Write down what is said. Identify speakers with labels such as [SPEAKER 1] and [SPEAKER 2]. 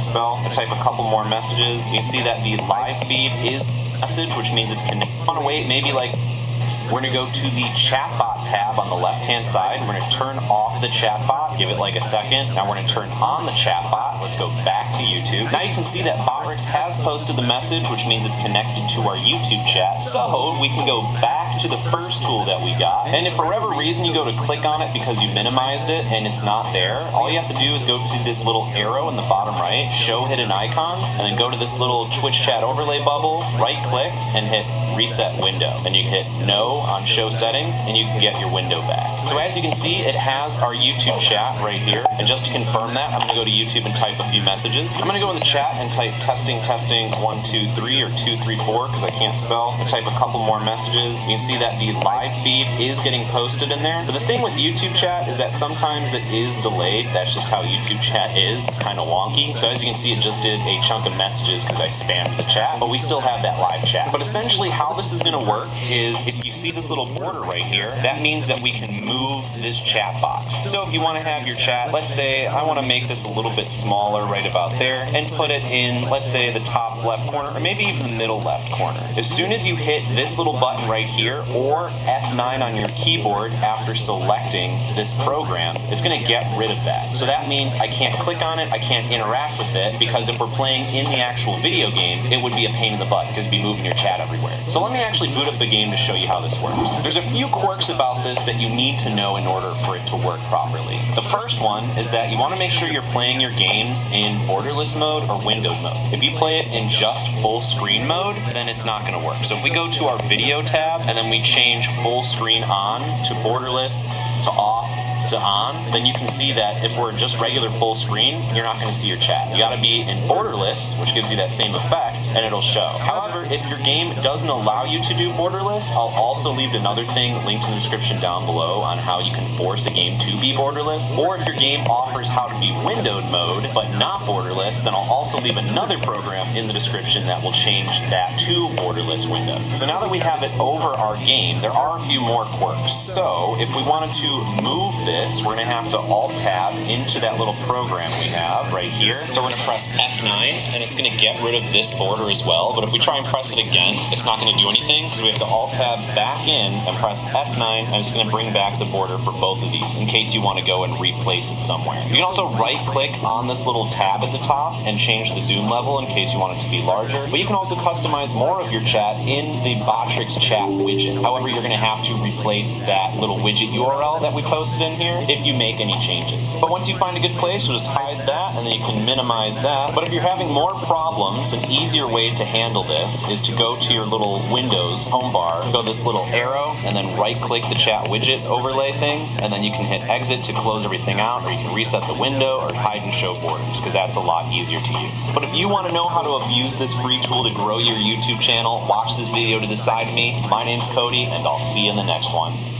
[SPEAKER 1] spell. I type a couple more messages. You can see that the live feed is message, which means it's connected. I want to wait maybe like, we're going to go to the chatbot tab on the left-hand side. We're going to turn off the chatbot, give it like a second. Now we're going to turn on the chatbot. Let's go back to YouTube. Now you can see that Botrix has posted the message, which means it's connected to our YouTube chat. So we can go back to the first tool that we got. And if for whatever reason you go to click on it because you minimized it and it's not there, all you have to do is go to this little arrow in the bottom right, show hidden icons, and then go to this little Twitch chat overlay bubble, right click, and hit reset window. And you can hit no on show settings and you can get your window back. So as you can see, it has our YouTube chat right here. And just to confirm that, I'm going to go to YouTube and type a few messages. I'm going to go in the chat and type testing 1 2 3 or 2 3 4 because I can't spell. And type a couple more messages. You can see that the live feed is getting posted in there. But the thing with YouTube chat is that sometimes it is delayed. That's just how YouTube chat is. It's kind of wonky. So as you can see, it just did a chunk of messages because I spammed the chat, but we still have that live chat. But essentially how this is going to work is if you see this little border right here, that means that we can move this chat box. So if you want to have your chat, let's say I want to make this a little bit smaller right about there and put it in, let's say, the top left corner or maybe even the middle left corner. As soon as you hit this little button right here or F9 on your keyboard after selecting this program, it's going to get rid of that. So that means I can't click on it, I can't interact with it, because if we're playing in the actual video game, it would be a pain in the butt because it'd be moving your chat everywhere. So let me actually boot up the game to show you how this works. There's a few quirks about this that you need to know in order for it to work properly. The first one is that you want to make sure you're playing your games in borderless mode or windowed mode. If you play it in just full screen mode, then it's not going to work. So if we go to our video tab and then we change full screen on to borderless to off to on, then you can see that if we're just regular full screen, you're not going to see your chat. You got to be in borderless, which gives you that same effect, and it'll show. However, if your game doesn't allow you to do borderless, I'll also leave another thing linked in the description down below on how you can force a game to be borderless. Or if your game offers how to be windowed mode, but not borderless, then I'll also leave another program in the description that will change that to borderless window. So now that we have it over our game, there are a few more quirks. So if we wanted to move this, we're going to have to Alt-Tab into that little program we have right here. So we're going to press F9, and it's going to get rid of this border as well. But if we try and press it again, it's not going to do anything because we have to Alt-Tab back in and press F9, and it's going to bring back the border for both of these in case you want to go and replace it somewhere. You can also right-click on this little tab at the top and change the zoom level in case you want it to be larger. But you can also customize more of your chat in the Botrix chat widget. However, you're going to have to replace that little widget URL that we posted in here if you make any changes. But once you find a good place, you'll just hide that and then you can minimize that. But if you're having more problems, an easier way to handle this is to go to your little Windows home bar, go this little arrow, and then right-click the chat widget overlay thing, and then you can hit exit to close everything out, or you can reset the window or hide and show borders, because that's a lot easier to use. But if you want to know how to abuse this free tool to grow your YouTube channel, watch this video to the side of me. My name's Cody, and I'll see you in the next one.